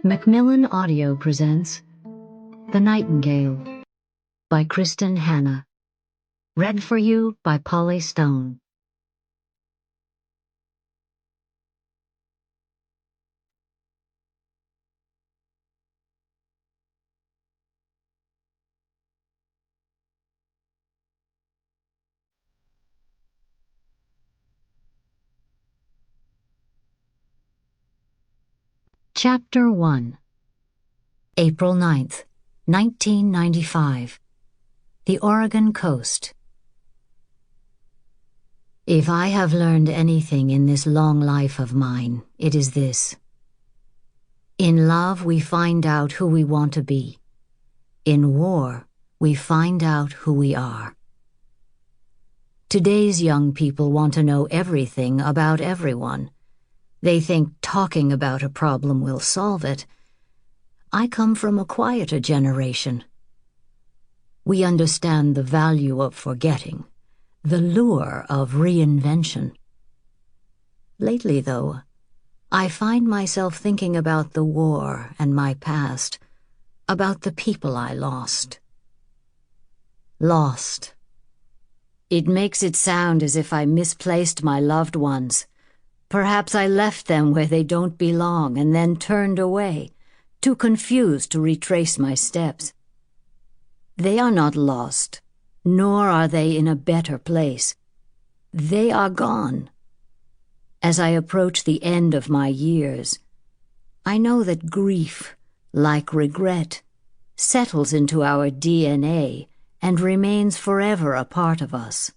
Macmillan Audio presents The Nightingale by Kristin Hannah. Read for you by Polly Stone. Chapter 1. April 9th, 1995. The Oregon Coast. If I have learned anything in this long life of mine, it is this. In love, we find out who we want to be. In war, we find out who we are. Today's young people want to know everything about everyone. They think talking about a problem will solve it. I come from a quieter generation. We understand the value of forgetting, the lure of reinvention. Lately, though, I find myself thinking about the war and my past, about the people I lost. Lost. It makes it sound as if I misplaced my loved ones. Perhaps I left them where they don't belong and then turned away, too confused to retrace my steps. They are not lost, nor are they in a better place. They are gone. As I approach the end of my years, I know that grief, like regret, settles into our DNA and remains forever a part of us.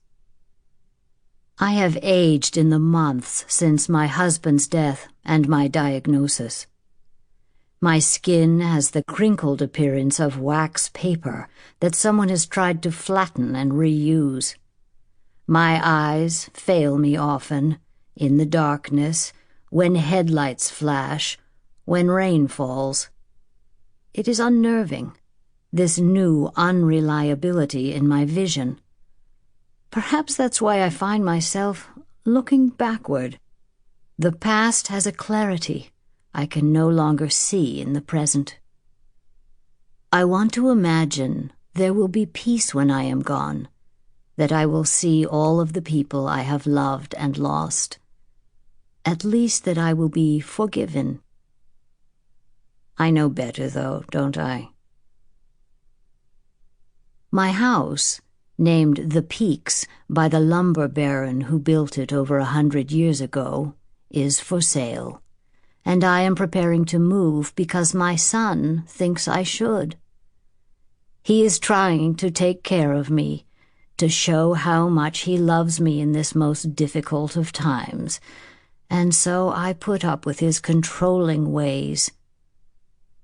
I have aged in the months since my husband's death and my diagnosis. My skin has the crinkled appearance of wax paper that someone has tried to flatten and reuse. My eyes fail me often, in the darkness, when headlights flash, when rain falls. It is unnerving, this new unreliability in my vision. Perhaps that's why I find myself looking backward. The past has a clarity I can no longer see in the present. I want to imagine there will be peace when I am gone, that I will see all of the people I have loved and lost. At least that I will be forgiven. I know better, though, don't I? My house, named The Peaks by the lumber baron who built it over 100 years ago, is for sale, and I am preparing to move because my son thinks I should. He is trying to take care of me, to show how much he loves me in this most difficult of times, and so I put up with his controlling ways.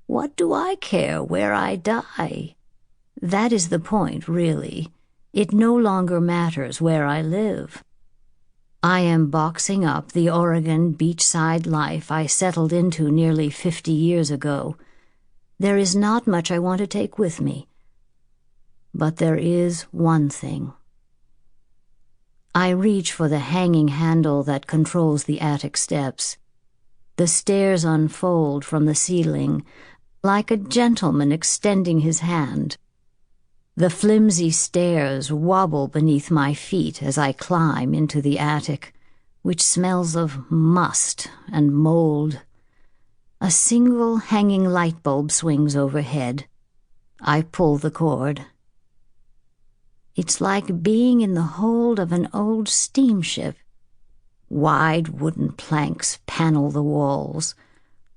What do I care where I die? That is the point, really. It no longer matters where I live. I am boxing up the Oregon beachside life I settled into nearly 50 years ago. There is not much I want to take with me. But there is one thing. I reach for the hanging handle that controls the attic steps. The stairs unfold from the ceiling, like a gentleman extending his hand. The flimsy stairs wobble beneath my feet as I climb into the attic, which smells of must and mold. A single hanging light bulb swings overhead. I pull the cord. It's like being in the hold of an old steamship. Wide wooden planks panel the walls.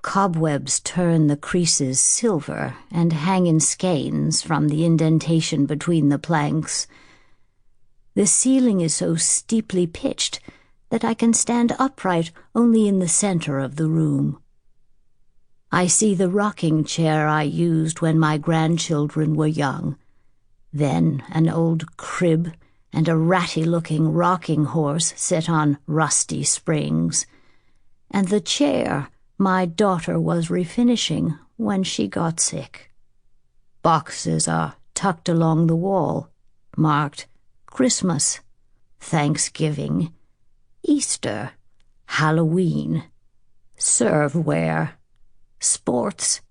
Cobwebs turn the creases silver and hang in skeins from the indentation between the planks. The ceiling is so steeply pitched that I can stand upright only in the center of the room. I see the rocking chair I used when my grandchildren were young, then an old crib and a ratty-looking rocking horse set on rusty springs, and the chair my daughter was refinishing when she got sick. Boxes are tucked along the wall, marked Christmas, Thanksgiving, Easter, Halloween, serveware, sports.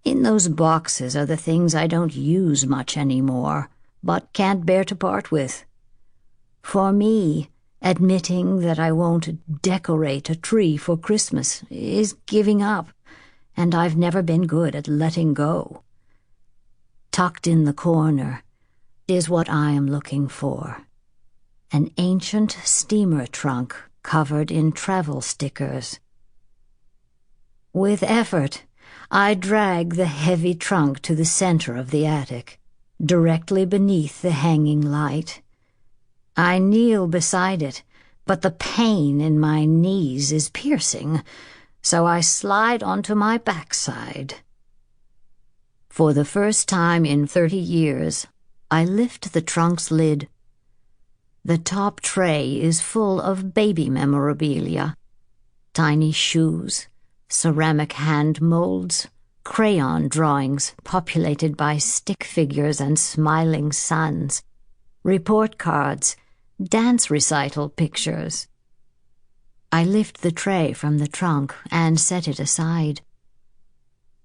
In those boxes are the things I don't use much anymore, but can't bear to part with. For me, admitting that I won't decorate a tree for Christmas is giving up, and I've never been good at letting go. Tucked in the corner is what I am looking for. An ancient steamer trunk covered in travel stickers. With effort, I drag the heavy trunk to the center of the attic, directly beneath the hanging light. I kneel beside it, but the pain in my knees is piercing, so I slide onto my backside. For the first time in 30 years, I lift the trunk's lid. The top tray is full of baby memorabilia, tiny shoes, ceramic hand molds, crayon drawings populated by stick figures and smiling suns, report cards, dance recital pictures. I lift the tray from the trunk and set it aside.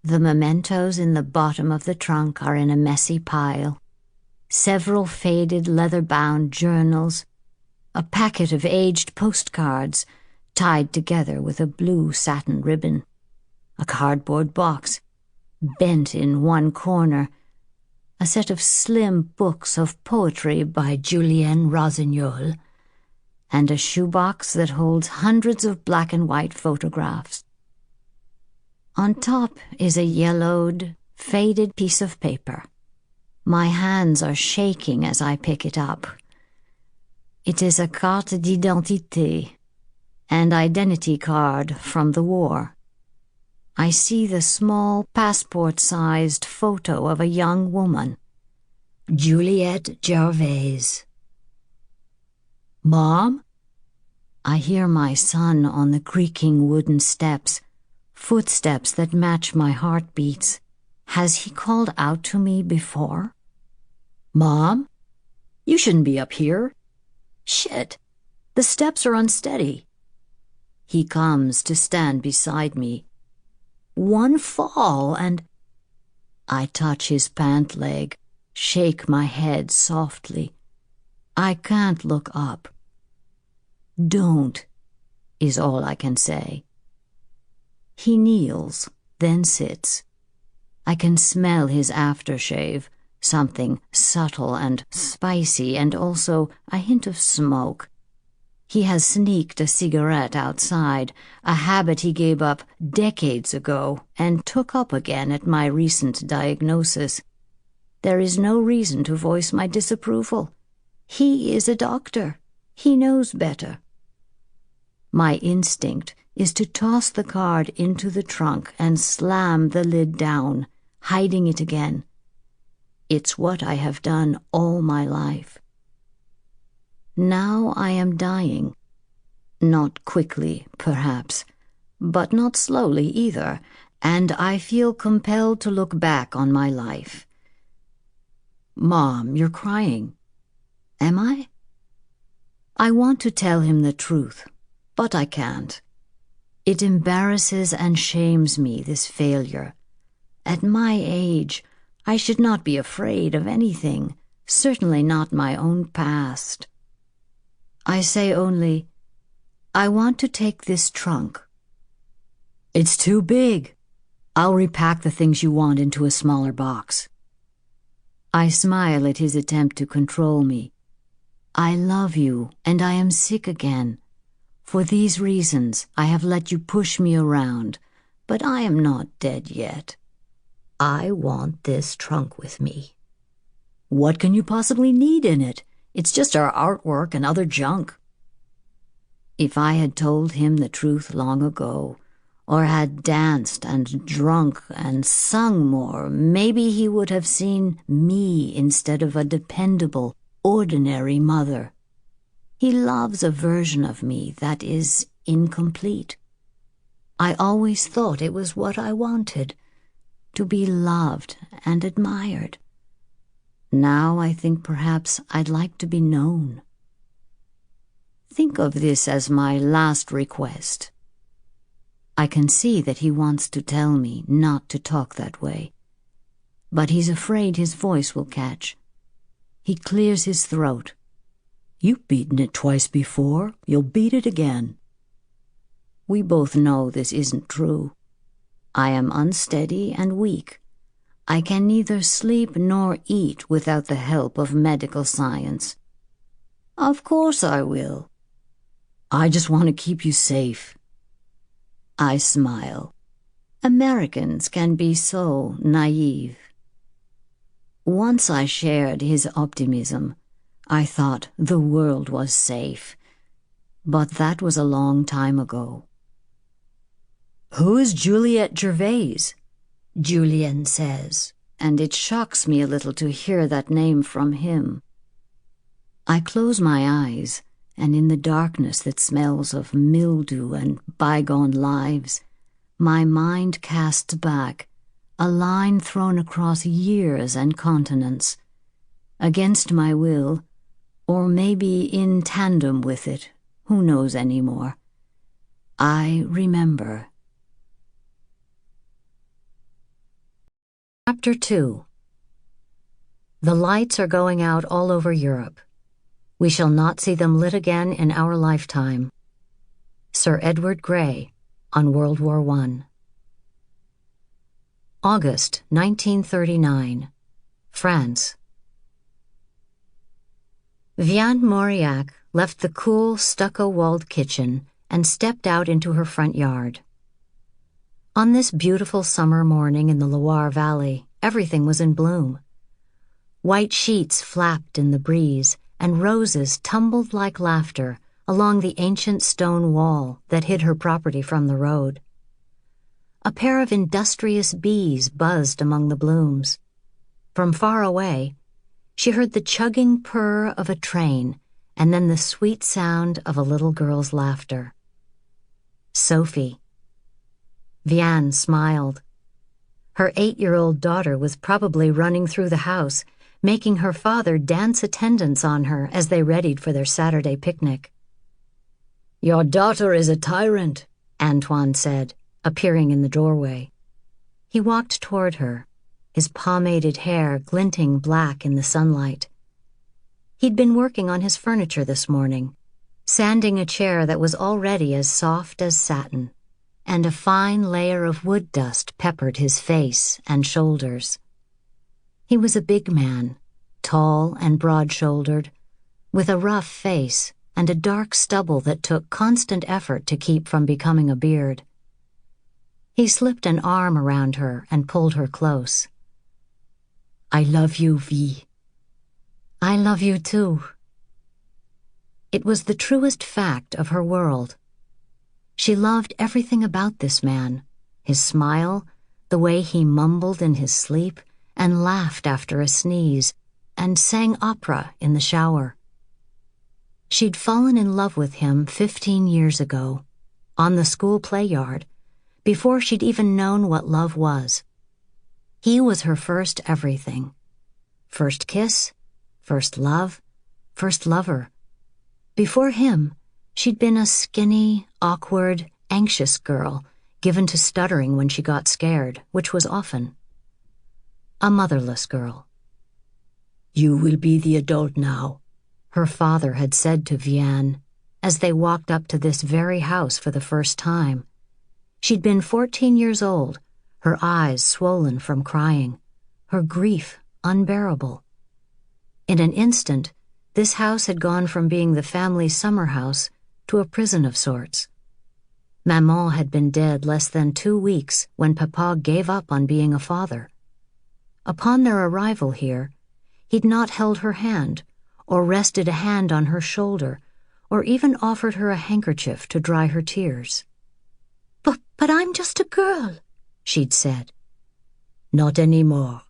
The mementos in the bottom of the trunk are in a messy pile. Several faded leather-bound journals, a packet of aged postcards tied together with a blue satin ribbon, a cardboard box bent in one corner, a set of slim books of poetry by Julienne Rossignol, and a shoebox that holds hundreds of black and white photographs. On top is a yellowed, faded piece of paper. My hands are shaking as I pick it up. It is a carte d'identité, an identity card from the war. I see the small passport-sized photo of a young woman, Juliette Gervais. "Mom?" I hear my son on the creaking wooden steps, footsteps that match my heartbeats. Has he called out to me before? "Mom? You shouldn't be up here. Shit, the steps are unsteady." He comes to stand beside me. "One fall and—" I touch his pant leg, shake my head softly. I can't look up. "Don't," is all I can say. He kneels, then sits. I can smell his aftershave, something subtle and spicy, and also a hint of smoke. He has sneaked a cigarette outside, a habit he gave up decades ago and took up again at my recent diagnosis. There is no reason to voice my disapproval. He is a doctor. He knows better. My instinct is to toss the card into the trunk and slam the lid down, hiding it again. It's what I have done all my life. Now I am dying. Not quickly, perhaps, but not slowly either, and I feel compelled to look back on my life. "Mom, you're crying." Am I? I want to tell him the truth, but I can't. It embarrasses and shames me, this failure. At my age, I should not be afraid of anything, certainly not my own past. I say only, "I want to take this trunk." "It's too big. I'll repack the things you want into a smaller box." I smile at his attempt to control me. I love you, and I am sick again. For these reasons, I have let you push me around, but I am not dead yet. I want this trunk with me. "What can you possibly need in it? It's just our artwork and other junk." If I had told him the truth long ago, or had danced and drunk and sung more, maybe he would have seen me instead of a dependable, ordinary mother. He loves a version of me that is incomplete. I always thought it was what I wanted, to be loved and admired. Now I think perhaps I'd like to be known. Think of this as my last request. I can see that he wants to tell me not to talk that way, but he's afraid his voice will catch. He clears his throat. "You've beaten it twice before. You'll beat it again." We both know this isn't true. I am unsteady and weak. I can neither sleep nor eat without the help of medical science. "Of course I will." "I just want to keep you safe." I smile. Americans can be so naive. Once I shared his optimism. I thought the world was safe. But that was a long time ago. "Who is Juliet Gervais?" Julian says, and it shocks me a little to hear that name from him. I close my eyes, and in the darkness that smells of mildew and bygone lives, my mind casts back, a line thrown across years and continents. Against my will, or maybe in tandem with it, who knows any more, I remember. Chapter 2. The lights are going out all over Europe. We shall not see them lit again in our lifetime. Sir Edward Grey on World War I. August 1939, France. Vianne Mauriac left the cool, stucco-walled kitchen and stepped out into her front yard. On this beautiful summer morning in the Loire Valley, everything was in bloom. White sheets flapped in the breeze, and roses tumbled like laughter along the ancient stone wall that hid her property from the road. A pair of industrious bees buzzed among the blooms. From far away, she heard the chugging purr of a train and then the sweet sound of a little girl's laughter. Sophie. Vianne smiled. Her 8-year-old daughter was probably running through the house, making her father dance attendance on her as they readied for their Saturday picnic. "Your daughter is a tyrant," Antoine said, appearing in the doorway. He walked toward her, his pomaded hair glinting black in the sunlight. He'd been working on his furniture this morning, sanding a chair that was already as soft as satin, and a fine layer of wood dust peppered his face and shoulders. He was a big man, tall and broad-shouldered, with a rough face and a dark stubble that took constant effort to keep from becoming a beard. He slipped an arm around her and pulled her close. "I love you, Vi." "I love you too." It was the truest fact of her world. She loved everything about this man, his smile, the way he mumbled in his sleep and laughed after a sneeze, and sang opera in the shower. She'd fallen in love with him 15 years ago, on the school play yard, before she'd even known what love was. He was her first everything. First kiss, first love, first lover. Before him, she'd been a skinny, awkward, anxious girl, given to stuttering when she got scared, which was often. A motherless girl. "You will be the adult now," her father had said to Vianne, as they walked up to this very house for the first time. She'd been 14 years old, her eyes swollen from crying, her grief unbearable. In an instant, this house had gone from being the family summer house to a prison of sorts. Maman had been dead less than 2 weeks when Papa gave up on being a father. Upon their arrival here, he'd not held her hand, or rested a hand on her shoulder, or even offered her a handkerchief to dry her tears. But I'm just a girl," she'd said. "Not anymore."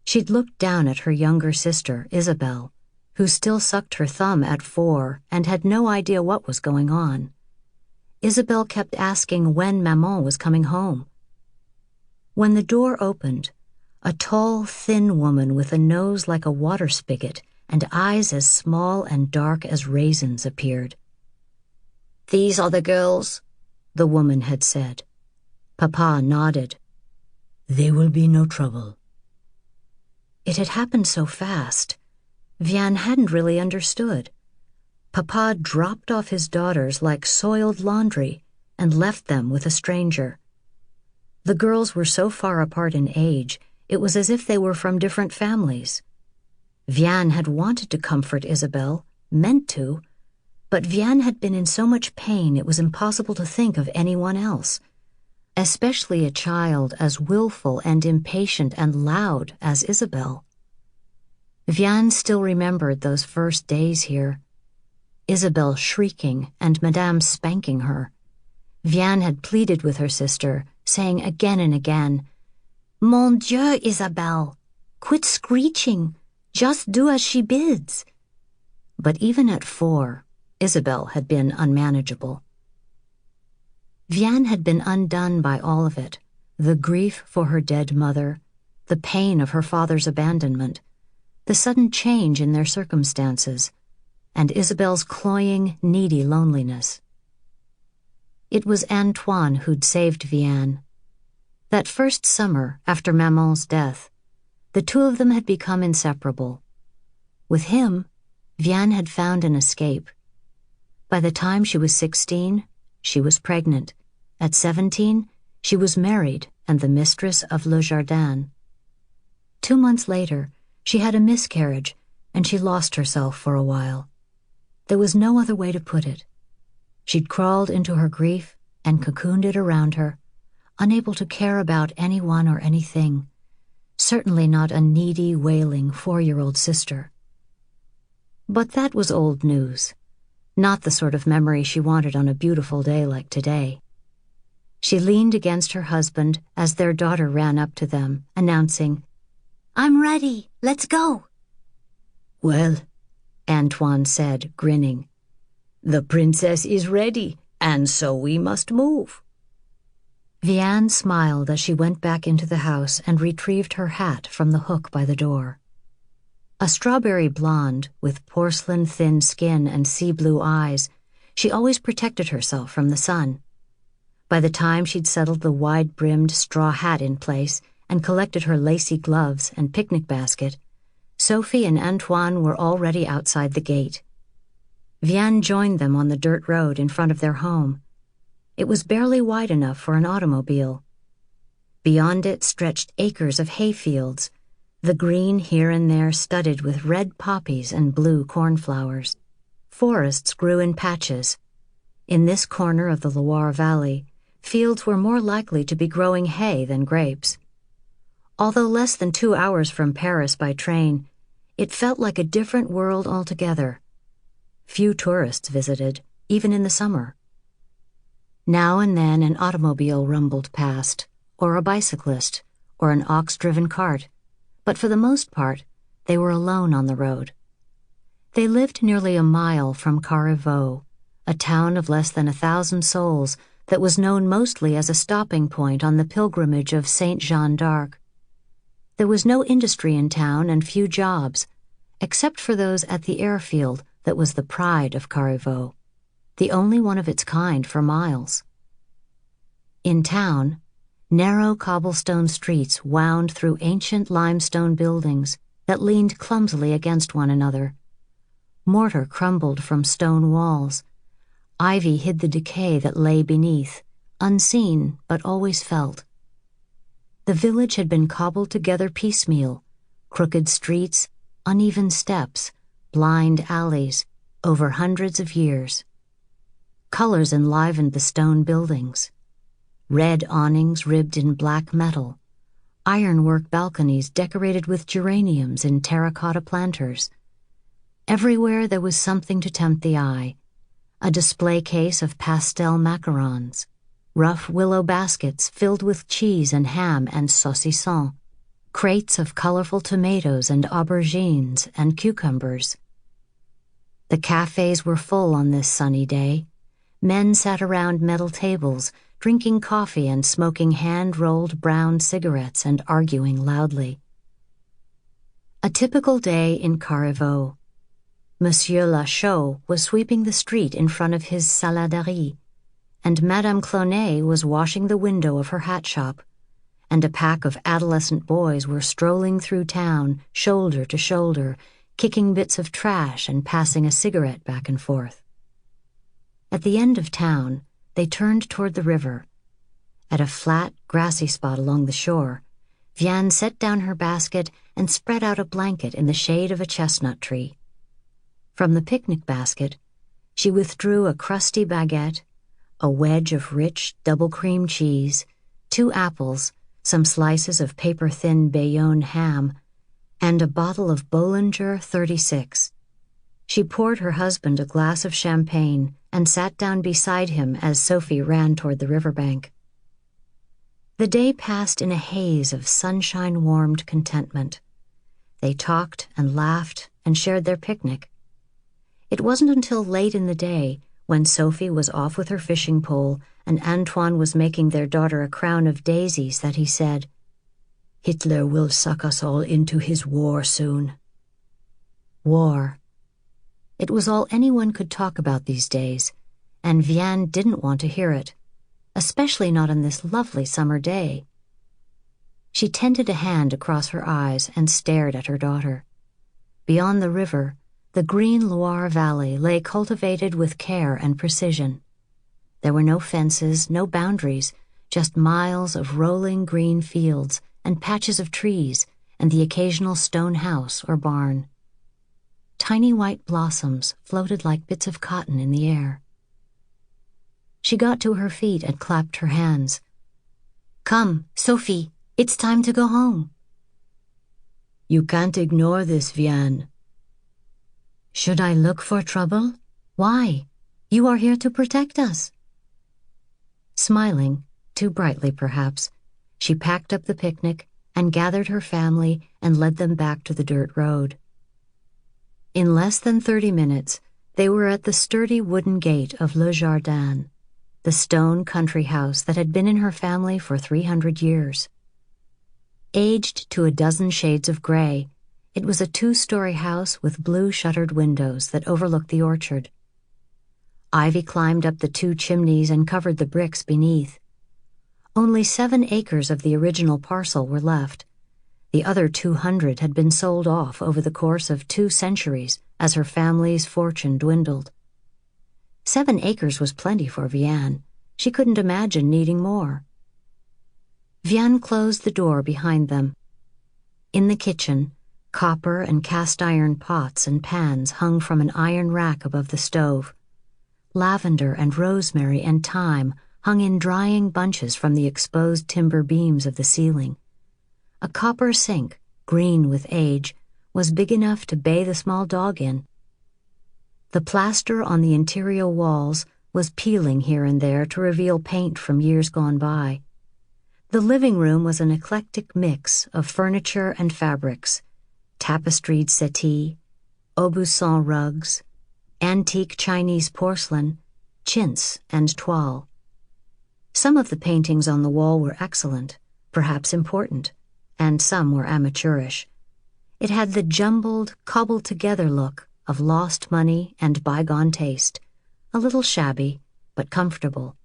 She'd looked down at her younger sister, Isabel, who still sucked her thumb at 4 and had no idea what was going on. Isabel kept asking when Maman was coming home. When the door opened, a tall, thin woman with a nose like a water spigot and eyes as small and dark as raisins appeared. "These are the girls," the woman had said. Papa nodded. "There will be no trouble." It had happened so fast. Vianne hadn't really understood. Papa dropped off his daughters like soiled laundry and left them with a stranger. The girls were so far apart in age, it was as if they were from different families. Vianne had wanted to comfort Isabelle, meant to, but Vianne had been in so much pain it was impossible to think of anyone else, especially a child as willful and impatient and loud as Isabelle. Vianne still remembered those first days here. Isabelle shrieking and Madame spanking her. Vianne had pleaded with her sister, saying again and again, "Mon Dieu, Isabelle, quit screeching. Just do as she bids." But even at 4, Isabelle had been unmanageable. Vianne had been undone by all of it, the grief for her dead mother, the pain of her father's abandonment, the sudden change in their circumstances, and Isabelle's cloying, needy loneliness. It was Antoine who'd saved Vianne. That first summer after Maman's death, the two of them had become inseparable. With him, Vianne had found an escape. By the time she was 16, she was pregnant. At 17, she was married and the mistress of Le Jardin. 2 months later, she had a miscarriage and she lost herself for a while. There was no other way to put it. She'd crawled into her grief and cocooned it around her, unable to care about anyone or anything, certainly not a needy, wailing 4-year-old sister. But that was old news, not the sort of memory she wanted on a beautiful day like today. She leaned against her husband as their daughter ran up to them, announcing, "I'm ready, let's go." "Well," Antoine said, grinning, "the princess is ready, and so we must move." Vianne smiled as she went back into the house and retrieved her hat from the hook by the door. A strawberry blonde with porcelain-thin skin and sea-blue eyes, she always protected herself from the sun. By the time she'd settled the wide-brimmed straw hat in place and collected her lacy gloves and picnic basket, Sophie and Antoine were already outside the gate. Vianne joined them on the dirt road in front of their home. It was barely wide enough for an automobile. Beyond it stretched acres of hayfields, the green here and there studded with red poppies and blue cornflowers. Forests grew in patches. In this corner of the Loire Valley, fields were more likely to be growing hay than grapes. Although less than 2 hours from Paris by train, it felt like a different world altogether. Few tourists visited, even in the summer. Now and then an automobile rumbled past, or a bicyclist, or an ox-driven cart, but for the most part, they were alone on the road. They lived nearly a mile from Carrevaux, a town of less than 1,000 souls that was known mostly as a stopping point on the pilgrimage of Saint Jeanne d'Arc. There was no industry in town and few jobs, except for those at the airfield that was the pride of Carrevaux, the only one of its kind for miles. In town, narrow cobblestone streets wound through ancient limestone buildings that leaned clumsily against one another. Mortar crumbled from stone walls. Ivy hid the decay that lay beneath, unseen but always felt. The village had been cobbled together piecemeal, crooked streets, uneven steps, blind alleys, over hundreds of years. Colors enlivened the stone buildings. Red awnings ribbed in black metal, ironwork balconies decorated with geraniums in terracotta planters. Everywhere there was something to tempt the eye. A display case of pastel macarons, rough willow baskets filled with cheese and ham and saucisson, crates of colorful tomatoes and aubergines and cucumbers. The cafes were full on this sunny day. Men sat around metal tables, drinking coffee and smoking hand-rolled brown cigarettes and arguing loudly. A typical day in Carrevaux. Monsieur Lachaud was sweeping the street in front of his saladerie. and Madame Clonet was washing the window of her hat shop, and a pack of adolescent boys were strolling through town, shoulder to shoulder, kicking bits of trash and passing a cigarette back and forth. At the end of town, they turned toward the river. At a flat, grassy spot along the shore, Vianne set down her basket and spread out a blanket in the shade of a chestnut tree. From the picnic basket, she withdrew a crusty baguette, a wedge of rich double-cream cheese, 2 apples, some slices of paper-thin Bayonne ham, and a bottle of Bollinger 36. She poured her husband a glass of champagne and sat down beside him as Sophie ran toward the riverbank. The day passed in a haze of sunshine-warmed contentment. They talked and laughed and shared their picnic. It wasn't until late in the day, when Sophie was off with her fishing pole and Antoine was making their daughter a crown of daisies, that he said, "Hitler will suck us all into his war soon." War. It was all anyone could talk about these days, and Vianne didn't want to hear it, especially not on this lovely summer day. She tented a hand across her eyes and stared at her daughter. Beyond the river, the green Loire Valley lay cultivated with care and precision. There were no fences, no boundaries, just miles of rolling green fields and patches of trees and the occasional stone house or barn. Tiny white blossoms floated like bits of cotton in the air. She got to her feet and clapped her hands. "Come, Sophie, it's time to go home." "You can't ignore this, Vianne." "Should I look for trouble? Why? You are here to protect us." Smiling, too brightly perhaps, she packed up the picnic and gathered her family and led them back to the dirt road. In less than 30 minutes, they were at the sturdy wooden gate of Le Jardin, the stone country house that had been in her family for 300 years. Aged to a dozen shades of gray, it was a 2-story house with blue-shuttered windows that overlooked the orchard. Ivy climbed up the 2 chimneys and covered the bricks beneath. Only 7 acres of the original parcel were left. The other 200 had been sold off over the course of 2 centuries as her family's fortune dwindled. 7 acres was plenty for Vianne. She couldn't imagine needing more. Vianne closed the door behind them. In the kitchen, copper and cast-iron pots and pans hung from an iron rack above the stove. Lavender and rosemary and thyme hung in drying bunches from the exposed timber beams of the ceiling. A copper sink, green with age, was big enough to bathe a small dog in. The plaster on the interior walls was peeling here and there to reveal paint from years gone by. The living room was an eclectic mix of furniture and fabrics, tapestried settee, Aubusson rugs, antique Chinese porcelain, chintz and toile. Some of the paintings on the wall were excellent, perhaps important, and some were amateurish. It had the jumbled, cobbled-together look of lost money and bygone taste, a little shabby, but comfortable.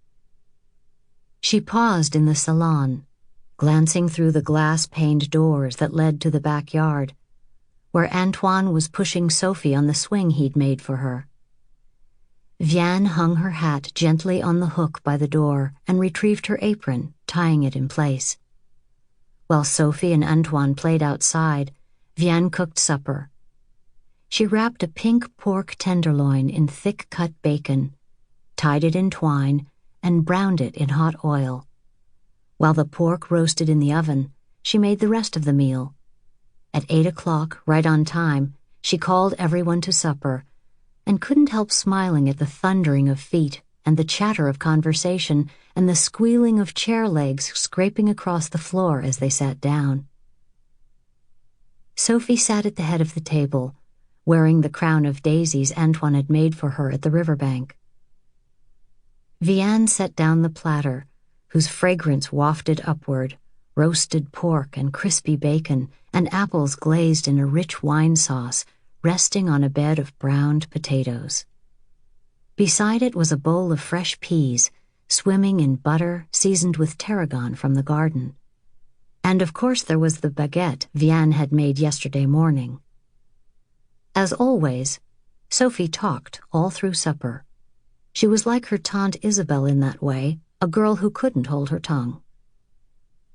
She paused in the salon, glancing through the glass-paned doors that led to the backyard, where Antoine was pushing Sophie on the swing he'd made for her. Vianne hung her hat gently on the hook by the door and retrieved her apron, tying it in place. While Sophie and Antoine played outside, Vianne cooked supper. She wrapped a pink pork tenderloin in thick-cut bacon, tied it in twine, and browned it in hot oil. While the pork roasted in the oven, she made the rest of the meal. At 8 o'clock, right on time, she called everyone to supper, and couldn't help smiling at the thundering of feet and the chatter of conversation and the squealing of chair legs scraping across the floor as they sat down. Sophie sat at the head of the table, wearing the crown of daisies Antoine had made for her at the riverbank. Vianne set down the platter, whose fragrance wafted upward, roasted pork and crispy bacon and apples glazed in a rich wine sauce, resting on a bed of browned potatoes. Beside it was a bowl of fresh peas, swimming in butter seasoned with tarragon from the garden. And of course there was the baguette Vianne had made yesterday morning. As always, Sophie talked all through supper. She was like her Tante Isabel in that way, a girl who couldn't hold her tongue.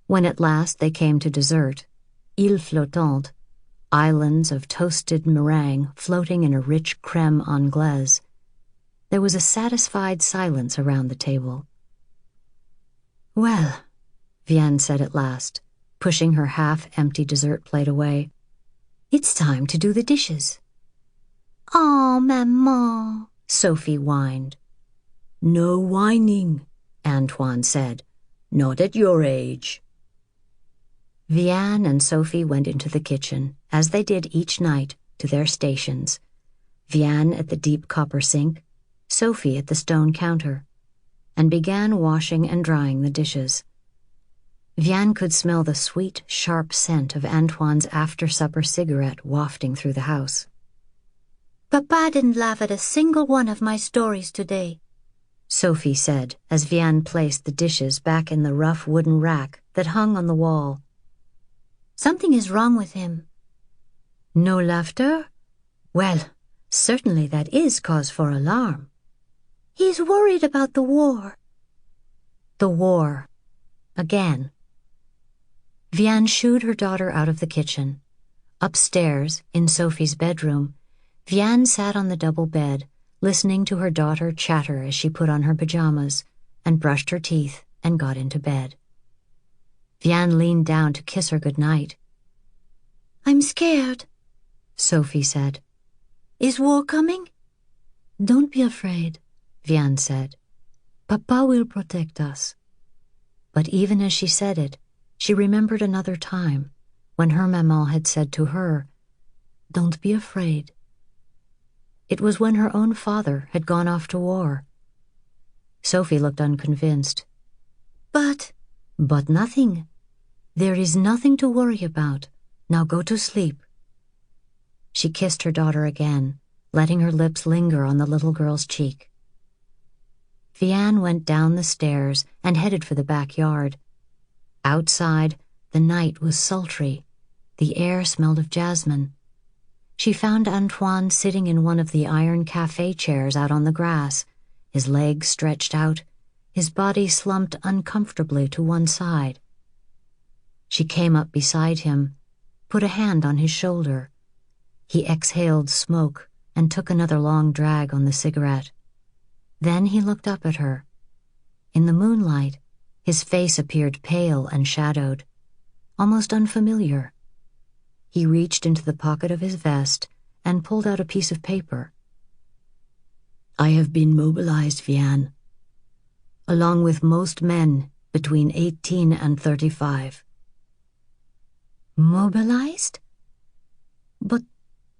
When at last they came to dessert, îles flottantes, islands of toasted meringue floating in a rich crème anglaise, there was a satisfied silence around the table. "Well," Vianne said at last, pushing her half-empty dessert plate away, "it's time to do the dishes." "Oh, Maman," Sophie whined. "No whining," Antoine said. "Not at your age." Vianne and Sophie went into the kitchen, as they did each night, to their stations. Vianne at the deep copper sink, Sophie at the stone counter, and began washing and drying the dishes. Vianne could smell the sweet, sharp scent of Antoine's after-supper cigarette wafting through the house. "Papa didn't laugh at a single one of my stories today," Sophie said as Vianne placed the dishes back in the rough wooden rack that hung on the wall. "Something is wrong with him." "No laughter? Well, certainly that is cause for alarm." "He's worried about the war." The war. Again. Vianne shooed her daughter out of the kitchen. Upstairs, in Sophie's bedroom, Vianne sat on the double bed, listening to her daughter chatter as she put on her pajamas and brushed her teeth and got into bed. Vianne leaned down to kiss her good night. "I'm scared," Sophie said. "Is war coming?" "Don't be afraid," Vianne said. "Papa will protect us." But even as she said it, she remembered another time when her maman had said to her, "Don't be afraid." It was when her own father had gone off to war. Sophie looked unconvinced. But nothing. There is nothing to worry about. Now go to sleep." She kissed her daughter again, letting her lips linger on the little girl's cheek. Vianne went down the stairs and headed for the backyard. Outside, the night was sultry. The air smelled of jasmine. She found Antoine sitting in one of the iron cafe chairs out on the grass, his legs stretched out, his body slumped uncomfortably to one side. She came up beside him, put a hand on his shoulder. He exhaled smoke and took another long drag on the cigarette. Then he looked up at her. In the moonlight, his face appeared pale and shadowed, almost unfamiliar. He reached into the pocket of his vest and pulled out a piece of paper. "I have been mobilized, Vianne, along with most men between 18 and 35. "Mobilized? But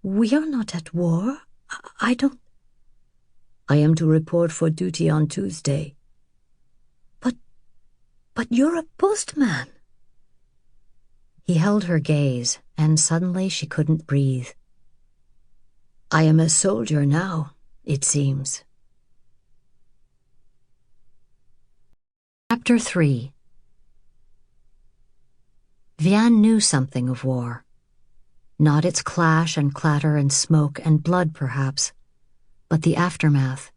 we are not at war. I don't—" "I am to report for duty on Tuesday." But you're a postman." He held her gaze, and suddenly she couldn't breathe. "I am a soldier now, it seems." Chapter 3. Vianne knew something of war. Not its clash and clatter and smoke and blood, perhaps, but the aftermath.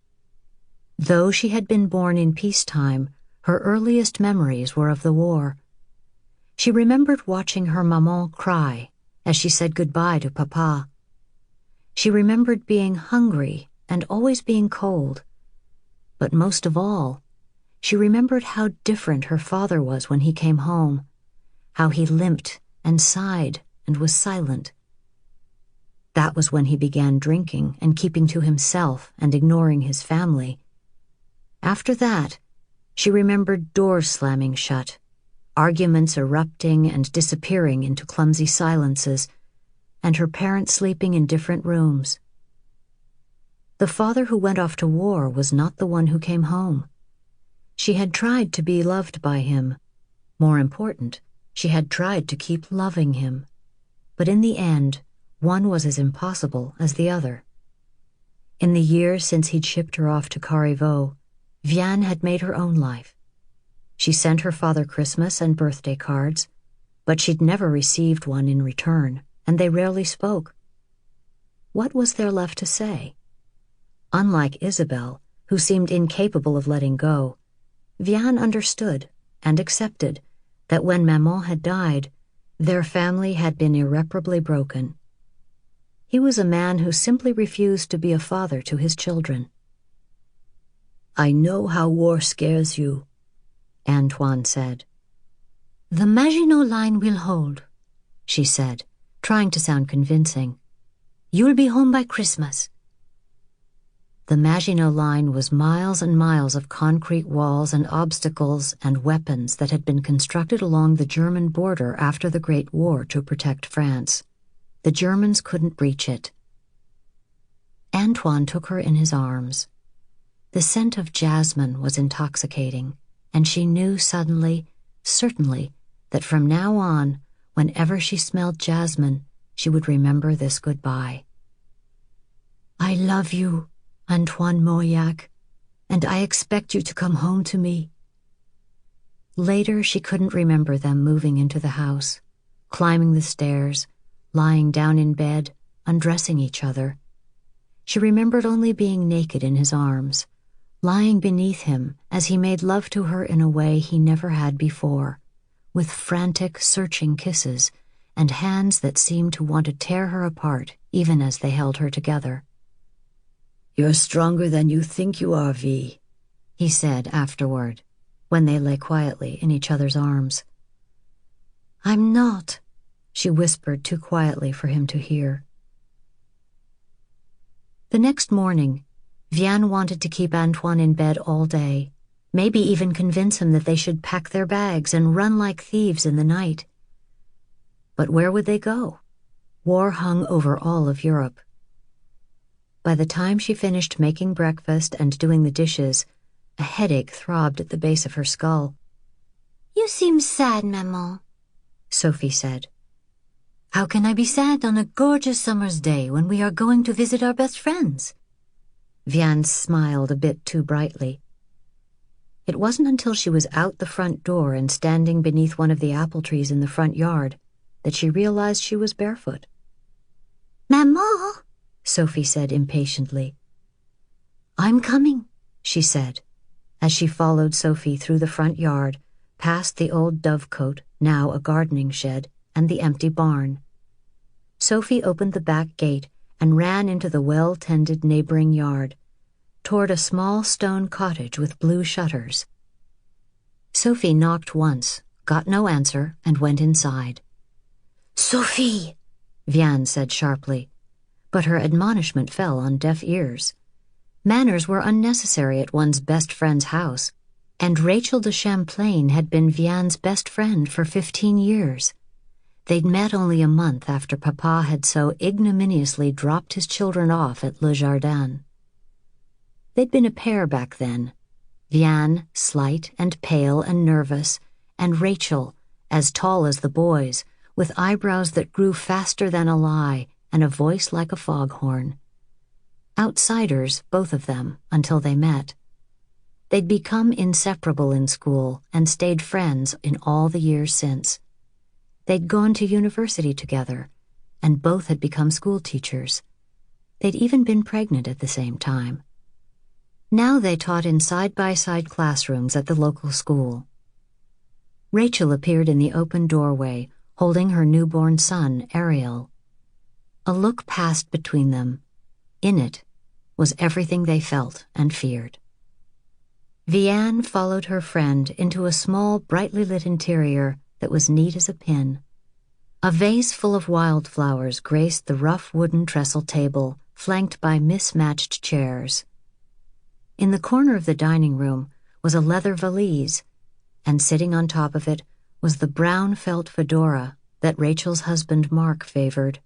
Though she had been born in peacetime, her earliest memories were of the war. She remembered watching her maman cry as she said goodbye to Papa. She remembered being hungry and always being cold. But most of all, she remembered how different her father was when he came home, how he limped and sighed and was silent. That was when he began drinking and keeping to himself and ignoring his family. After that, she remembered doors slamming shut, arguments erupting and disappearing into clumsy silences, and her parents sleeping in different rooms. The father who went off to war was not the one who came home. She had tried to be loved by him. More important, she had tried to keep loving him. But in the end, one was as impossible as the other. In the years since he'd shipped her off to Carriveau, Vianne had made her own life. She sent her father Christmas and birthday cards, but she'd never received one in return, and they rarely spoke. What was there left to say? Unlike Isabel, who seemed incapable of letting go, Vianne understood and accepted that when Maman had died, their family had been irreparably broken. He was a man who simply refused to be a father to his children. "I know how war scares you," Antoine said. "The Maginot Line will hold," she said, trying to sound convincing. "You'll be home by Christmas." The Maginot Line was miles and miles of concrete walls and obstacles and weapons that had been constructed along the German border after the Great War to protect France. The Germans couldn't breach it. Antoine took her in his arms. The scent of jasmine was intoxicating, and she knew suddenly, certainly, that from now on, whenever she smelled jasmine, she would remember this goodbye. "I love you, Antoine Mauriac, and I expect you to come home to me." Later, she couldn't remember them moving into the house, climbing the stairs, lying down in bed, undressing each other. She remembered only being naked in his arms, lying beneath him as he made love to her in a way he never had before, with frantic, searching kisses and hands that seemed to want to tear her apart even as they held her together. "You're stronger than you think you are, Vi," he said afterward, when they lay quietly in each other's arms. "I'm not," she whispered too quietly for him to hear. The next morning, Vianne wanted to keep Antoine in bed all day, maybe even convince him that they should pack their bags and run like thieves in the night. But where would they go? War hung over all of Europe. By the time she finished making breakfast and doing the dishes, a headache throbbed at the base of her skull. "You seem sad, Maman," Sophie said. "How can I be sad on a gorgeous summer's day when we are going to visit our best friends?" Vianne smiled a bit too brightly. It wasn't until she was out the front door and standing beneath one of the apple trees in the front yard that she realized she was barefoot. "Maman," Sophie said impatiently. "I'm coming," she said, as she followed Sophie through the front yard, past the old dovecote, now a gardening shed, and the empty barn. Sophie opened the back gate and ran into the well-tended neighboring yard, toward a small stone cottage with blue shutters. Sophie knocked once, got no answer, and went inside. "Sophie," Vianne said sharply, but her admonishment fell on deaf ears. Manners were unnecessary at one's best friend's house, and Rachel de Champlain had been Vianne's best friend for 15 years. They'd met only a month after Papa had so ignominiously dropped his children off at Le Jardin. They'd been a pair back then, Vianne slight and pale and nervous, and Rachel, as tall as the boys, with eyebrows that grew faster than a lie and a voice like a foghorn. Outsiders, both of them, until they met. They'd become inseparable in school and stayed friends in all the years since. They'd gone to university together, and both had become school teachers. They'd even been pregnant at the same time. Now they taught in side-by-side classrooms at the local school. Rachel appeared in the open doorway, holding her newborn son, Ariel. A look passed between them. In it was everything they felt and feared. Vianne followed her friend into a small, brightly lit interior that was neat as a pin. A vase full of wildflowers graced the rough wooden trestle table, flanked by mismatched chairs. In the corner of the dining room was a leather valise, and sitting on top of it was the brown felt fedora that Rachel's husband Mark favored.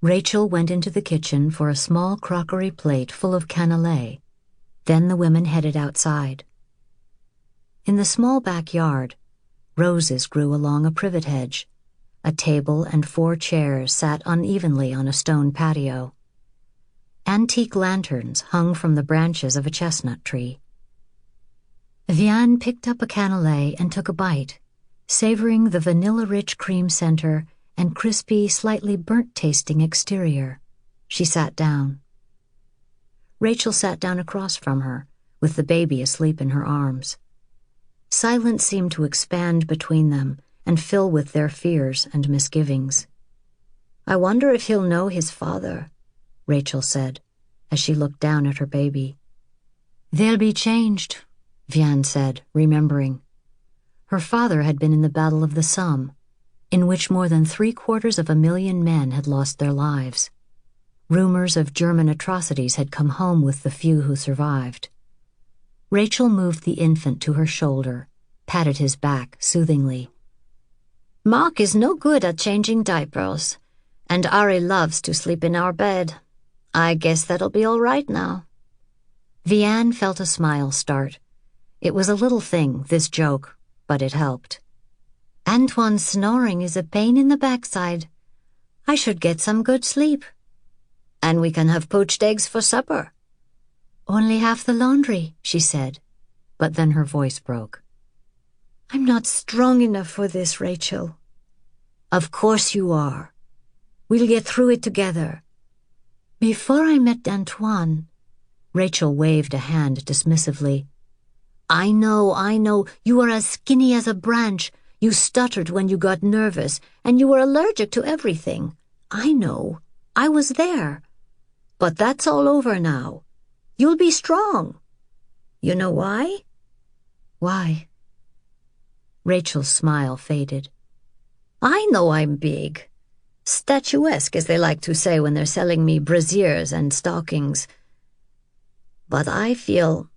Rachel went into the kitchen for a small crockery plate full of cannelé. Then the women headed outside. In the small backyard, roses grew along a privet hedge. A table and 4 chairs sat unevenly on a stone patio. Antique lanterns hung from the branches of a chestnut tree. Vianne picked up a cannelé and took a bite, savoring the vanilla-rich cream center and crispy, slightly burnt-tasting exterior. She sat down. Rachel sat down across from her, with the baby asleep in her arms. Silence seemed to expand between them and fill with their fears and misgivings. "I wonder if he'll know his father," Rachel said, as she looked down at her baby. "They'll be changed," Vianne said, remembering. Her father had been in the Battle of the Somme, in which more than 750,000 men had lost their lives. Rumors of German atrocities had come home with the few who survived. Rachel moved the infant to her shoulder, patted his back soothingly. "Mark is no good at changing diapers, and Ari loves to sleep in our bed. I guess that'll be all right now." Vianne felt a smile start. It was a little thing, this joke, but it helped. "Antoine's snoring is a pain in the backside. I should get some good sleep. And we can have poached eggs for supper." "Only half the laundry," she said, but then her voice broke. "I'm not strong enough for this, Rachel." "Of course you are. We'll get through it together." "Before I met Antoine," Rachel waved a hand dismissively. I know, you were as skinny as a branch. You stuttered when you got nervous, and you were allergic to everything. I know. I was there. But that's all over now. You'll be strong. You know why?" "Why?" Rachel's smile faded. "I know I'm big. Statuesque, as they like to say when they're selling me brassieres and stockings. But I feel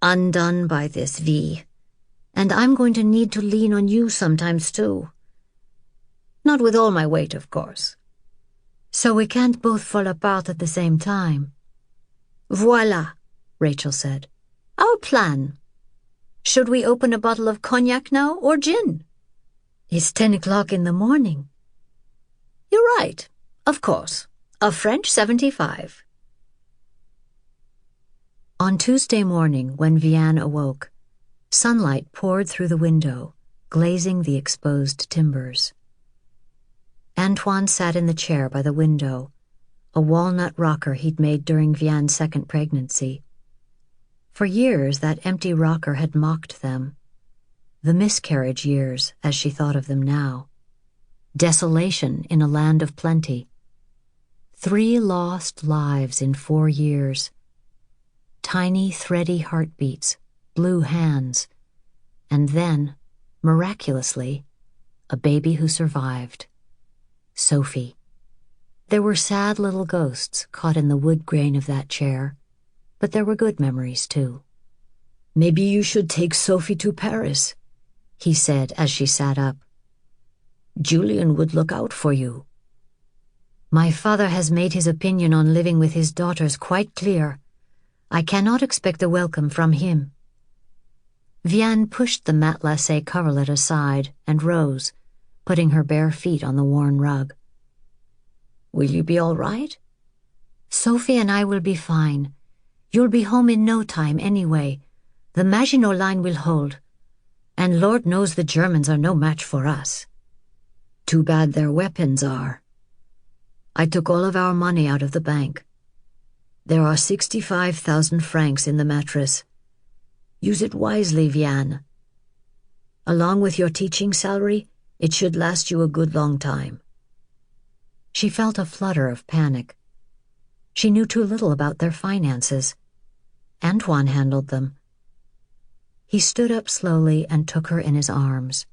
undone by this, V, and I'm going to need to lean on you sometimes too. Not with all my weight, of course. So we can't both fall apart at the same time." "Voila," Rachel said. "Our plan. Should we open a bottle of cognac now or gin?" "It's 10 o'clock in the morning." "You're right, of course. A French 75. On Tuesday morning, when Vianne awoke, sunlight poured through the window, glazing the exposed timbers. Antoine sat in the chair by the window, a walnut rocker he'd made during Vianne's second pregnancy. For years, that empty rocker had mocked them. The miscarriage years, as she thought of them now. Desolation in a land of plenty. 3 lost lives in 4 years. Tiny, thready heartbeats, blue hands, and then, miraculously, a baby who survived. Sophie. There were sad little ghosts caught in the wood grain of that chair, but there were good memories, too. "Maybe you should take Sophie to Paris," he said as she sat up. "Julian would look out for you." "My father has made his opinion on living with his daughters quite clear. I cannot expect a welcome from him." Vianne pushed the matelassé coverlet aside and rose, putting her bare feet on the worn rug. "Will you be all right?" "Sophie and I will be fine. You'll be home in no time anyway. The Maginot Line will hold. And Lord knows the Germans are no match for us." "Too bad their weapons are. I took all of our money out of the bank. There are 65,000 francs in the mattress. Use it wisely, Vianne. Along with your teaching salary, it should last you a good long time." She felt a flutter of panic. She knew too little about their finances. Antoine handled them. He stood up slowly and took her in his arms.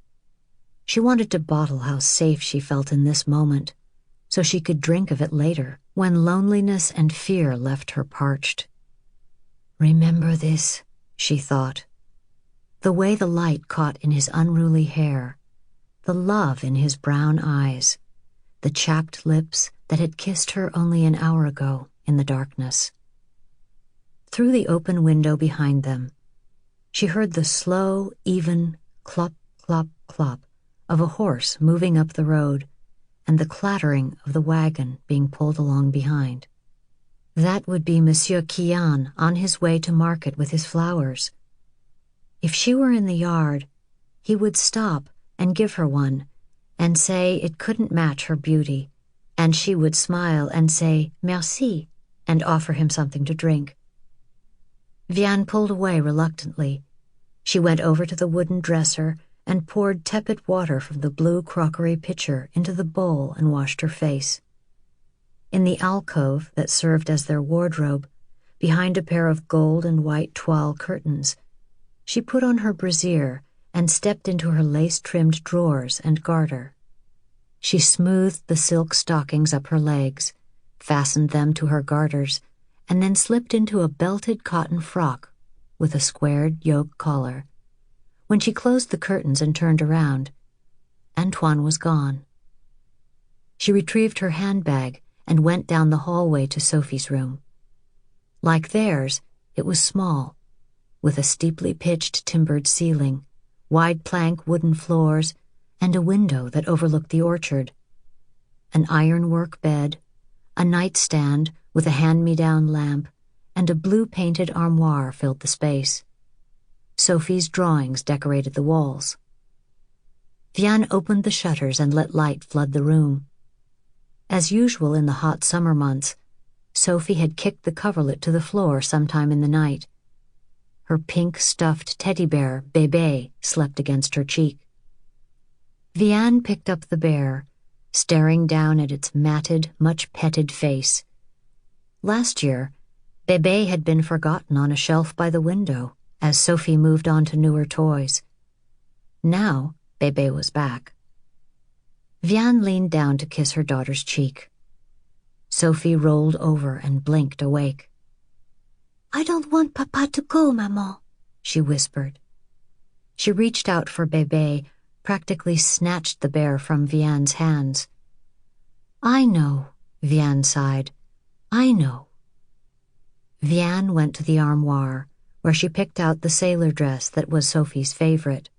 She wanted to bottle how safe she felt in this moment, so she could drink of it later, when loneliness and fear left her parched. "Remember this," she thought. The way the light caught in his unruly hair, the love in his brown eyes, the chapped lips that had kissed her only an hour ago in the darkness. Through the open window behind them, she heard the slow, even clop, clop, clop of a horse moving up the road, and the clattering of the wagon being pulled along behind. That would be Monsieur Quillan on his way to market with his flowers. If she were in the yard, he would stop and give her one and say it couldn't match her beauty, and she would smile and say merci and offer him something to drink. Vianne pulled away reluctantly. She went over to the wooden dresser and poured tepid water from the blue crockery pitcher into the bowl and washed her face. In the alcove that served as their wardrobe, behind a pair of gold and white toile curtains, she put on her brassiere and stepped into her lace-trimmed drawers and garter. She smoothed the silk stockings up her legs, fastened them to her garters, and then slipped into a belted cotton frock with a squared yoke collar. When she closed the curtains and turned around, Antoine was gone. She retrieved her handbag and went down the hallway to Sophie's room. Like theirs, it was small, with a steeply pitched timbered ceiling, wide plank wooden floors, and a window that overlooked the orchard. An ironwork bed, a nightstand with a hand-me-down lamp, and a blue-painted armoire filled the space. Sophie's drawings decorated the walls. Vianne opened the shutters and let light flood the room. As usual in the hot summer months, Sophie had kicked the coverlet to the floor sometime in the night. Her pink stuffed teddy bear, Bébé, slept against her cheek. Vianne picked up the bear, staring down at its matted, much-petted face. Last year, Bébé had been forgotten on a shelf by the window as Sophie moved on to newer toys. Now, Bébé was back. Vianne leaned down to kiss her daughter's cheek. Sophie rolled over and blinked awake. I don't want Papa to go, Maman, she whispered. She reached out for Bébé, practically snatched the bear from Vianne's hands. I know, Vianne sighed. I know. Vianne went to the armoire, where she picked out the sailor dress that was Sophie's favorite.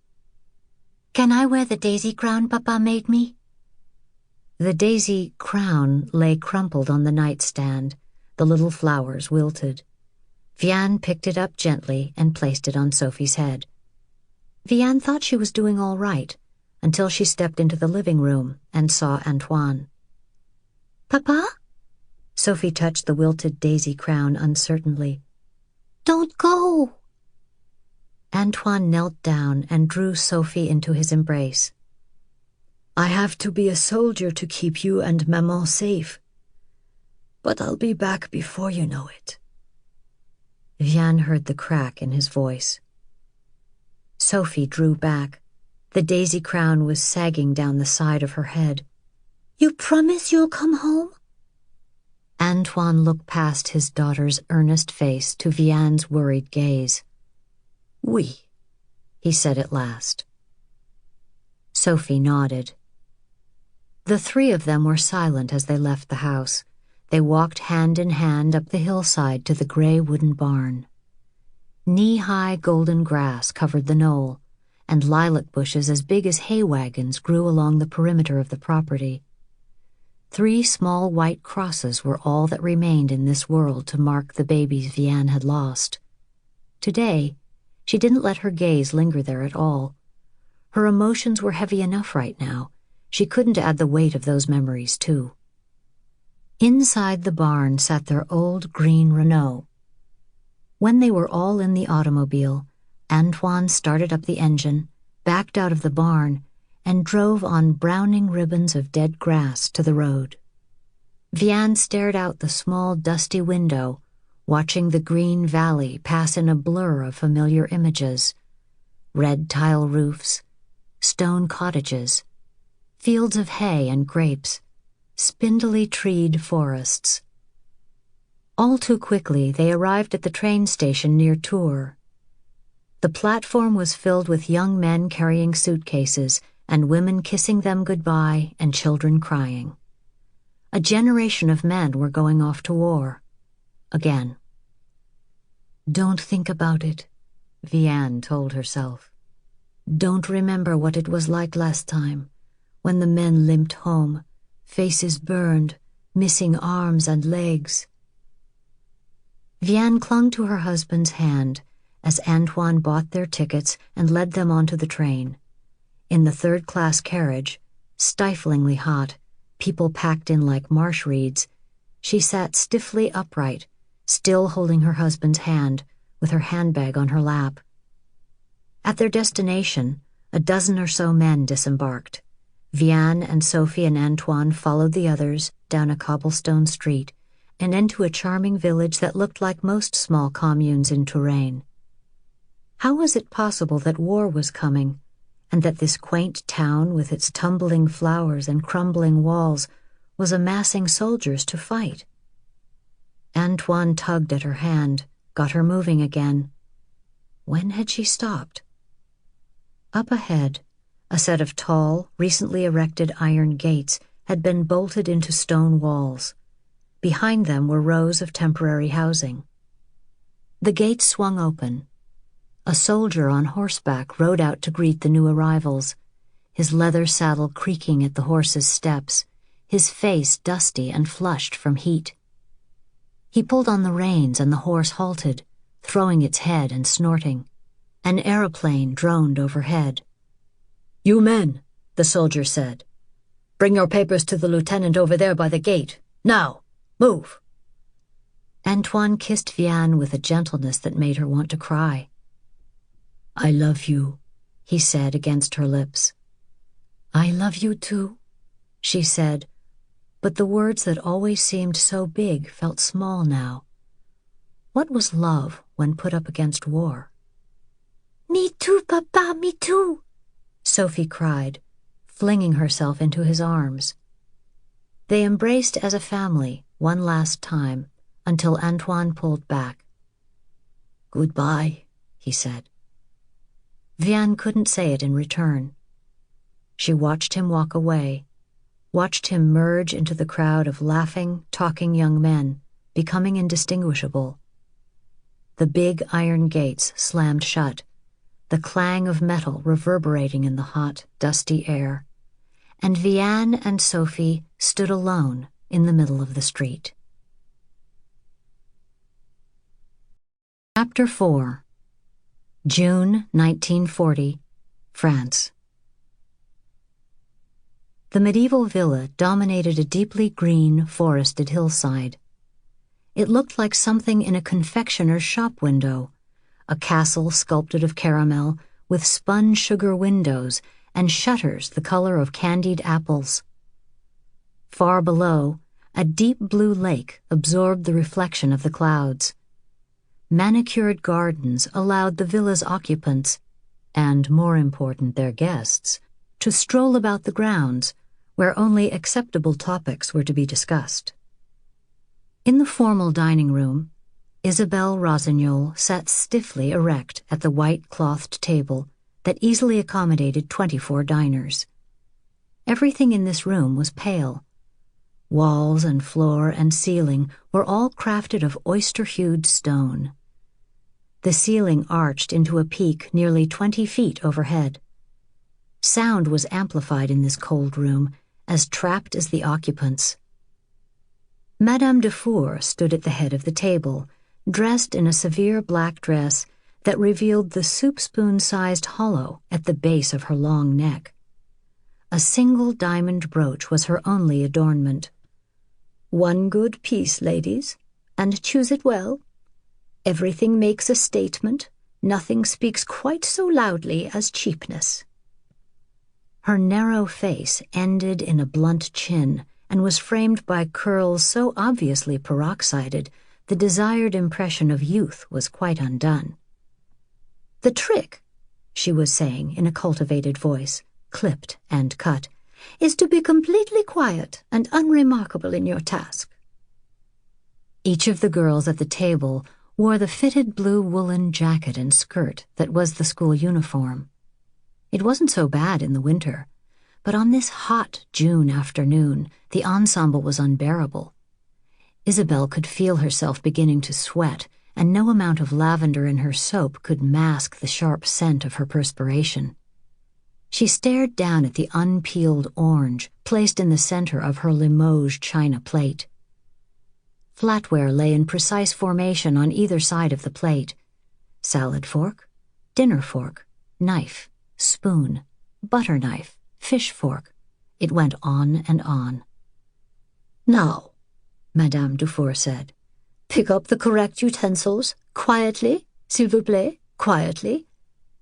Can I wear the daisy crown Papa made me? The daisy crown lay crumpled on the nightstand, the little flowers wilted. Vianne picked it up gently and placed it on Sophie's head. Vianne thought she was doing all right until she stepped into the living room and saw Antoine. Papa? Sophie touched the wilted daisy crown uncertainly. Don't go. Antoine knelt down and drew Sophie into his embrace. I have to be a soldier to keep you and Maman safe. But I'll be back before you know it. Vianne heard the crack in his voice. Sophie drew back. The daisy crown was sagging down the side of her head. You promise you'll come home? Antoine looked past his daughter's earnest face to Vianne's worried gaze. Oui, he said at last. Sophie nodded. The three of them were silent as they left the house. They walked hand in hand up the hillside to the gray wooden barn. Knee-high golden grass covered the knoll, and lilac bushes as big as hay wagons grew along the perimeter of the property. 3 small white crosses were all that remained in this world to mark the babies Vianne had lost. Today, she didn't let her gaze linger there at all. Her emotions were heavy enough right now. She couldn't add the weight of those memories, too. Inside the barn sat their old green Renault. When they were all in the automobile, Antoine started up the engine, backed out of the barn, and drove on browning ribbons of dead grass to the road. Vianne stared out the small, dusty window, watching the green valley pass in a blur of familiar images. Red tile roofs, stone cottages, fields of hay and grapes, spindly treed forests. All too quickly, they arrived at the train station near Tours. The platform was filled with young men carrying suitcases and women kissing them goodbye and children crying. A generation of men were going off to war. Again. Don't think about it, Vianne told herself. Don't remember what it was like last time, when the men limped home, faces burned, missing arms and legs. Vianne clung to her husband's hand as Antoine bought their tickets and led them onto the train. In the third-class carriage, stiflingly hot, people packed in like marsh reeds, she sat stiffly upright, still holding her husband's hand, with her handbag on her lap. At their destination, a dozen or so men disembarked. Vianne and Sophie and Antoine followed the others down a cobblestone street and into a charming village that looked like most small communes in Touraine. How was it possible that war was coming, and that this quaint town with its tumbling flowers and crumbling walls was amassing soldiers to fight? Antoine tugged at her hand, got her moving again. When had she stopped? Up ahead, a set of tall, recently erected iron gates had been bolted into stone walls. Behind them were rows of temporary housing. The gates swung open. A soldier on horseback rode out to greet the new arrivals, his leather saddle creaking at the horse's steps, his face dusty and flushed from heat. He pulled on the reins and the horse halted, throwing its head and snorting. An aeroplane droned overhead. "You men," the soldier said. "Bring your papers to the lieutenant over there by the gate. Now, move." Antoine kissed Vianne with a gentleness that made her want to cry. "I love you," he said against her lips. "I love you too," she said, but the words that always seemed so big felt small now. What was love when put up against war? Me too, Papa, me too, Sophie cried, flinging herself into his arms. They embraced as a family one last time until Antoine pulled back. "Goodbye," he said. Vianne couldn't say it in return. She watched him walk away, watched him merge into the crowd of laughing, talking young men, becoming indistinguishable. The big iron gates slammed shut, the clang of metal reverberating in the hot, dusty air, and Vianne and Sophie stood alone in the middle of the street. Chapter 4. June 1940, France. The medieval villa dominated a deeply green, forested hillside. It looked like something in a confectioner's shop window, a castle sculpted of caramel with spun sugar windows and shutters the color of candied apples. Far below, a deep blue lake absorbed the reflection of the clouds. Manicured gardens allowed the villa's occupants, and more important their guests, to stroll about the grounds where only acceptable topics were to be discussed. In the formal dining room, Isabelle Rossignol sat stiffly erect at the white-clothed table that easily accommodated 24 diners. Everything in this room was pale. Walls and floor and ceiling were all crafted of oyster-hued stone. The ceiling arched into a peak nearly 20 feet overhead. Sound was amplified in this cold room, as trapped as the occupants. Madame Dufour stood at the head of the table, dressed in a severe black dress that revealed the soup-spoon-sized hollow at the base of her long neck. A single diamond brooch was her only adornment. "One good piece, ladies, and choose it well. Everything makes a statement. Nothing speaks quite so loudly as cheapness." Her narrow face ended in a blunt chin and was framed by curls so obviously peroxided the desired impression of youth was quite undone. "The trick," she was saying in a cultivated voice, clipped and cut, "is to be completely quiet and unremarkable in your task." Each of the girls at the table wore the fitted blue woolen jacket and skirt that was the school uniform. It wasn't so bad in the winter, but on this hot June afternoon, the ensemble was unbearable. Isabelle could feel herself beginning to sweat, and no amount of lavender in her soap could mask the sharp scent of her perspiration. She stared down at the unpeeled orange placed in the center of her Limoges china plate. Flatware lay in precise formation on either side of the plate. salad fork, dinner fork, knife, spoon, butter knife, fish fork. It went on and on. Now, Madame Dufour said, pick up the correct utensils, quietly, s'il vous plaît, quietly,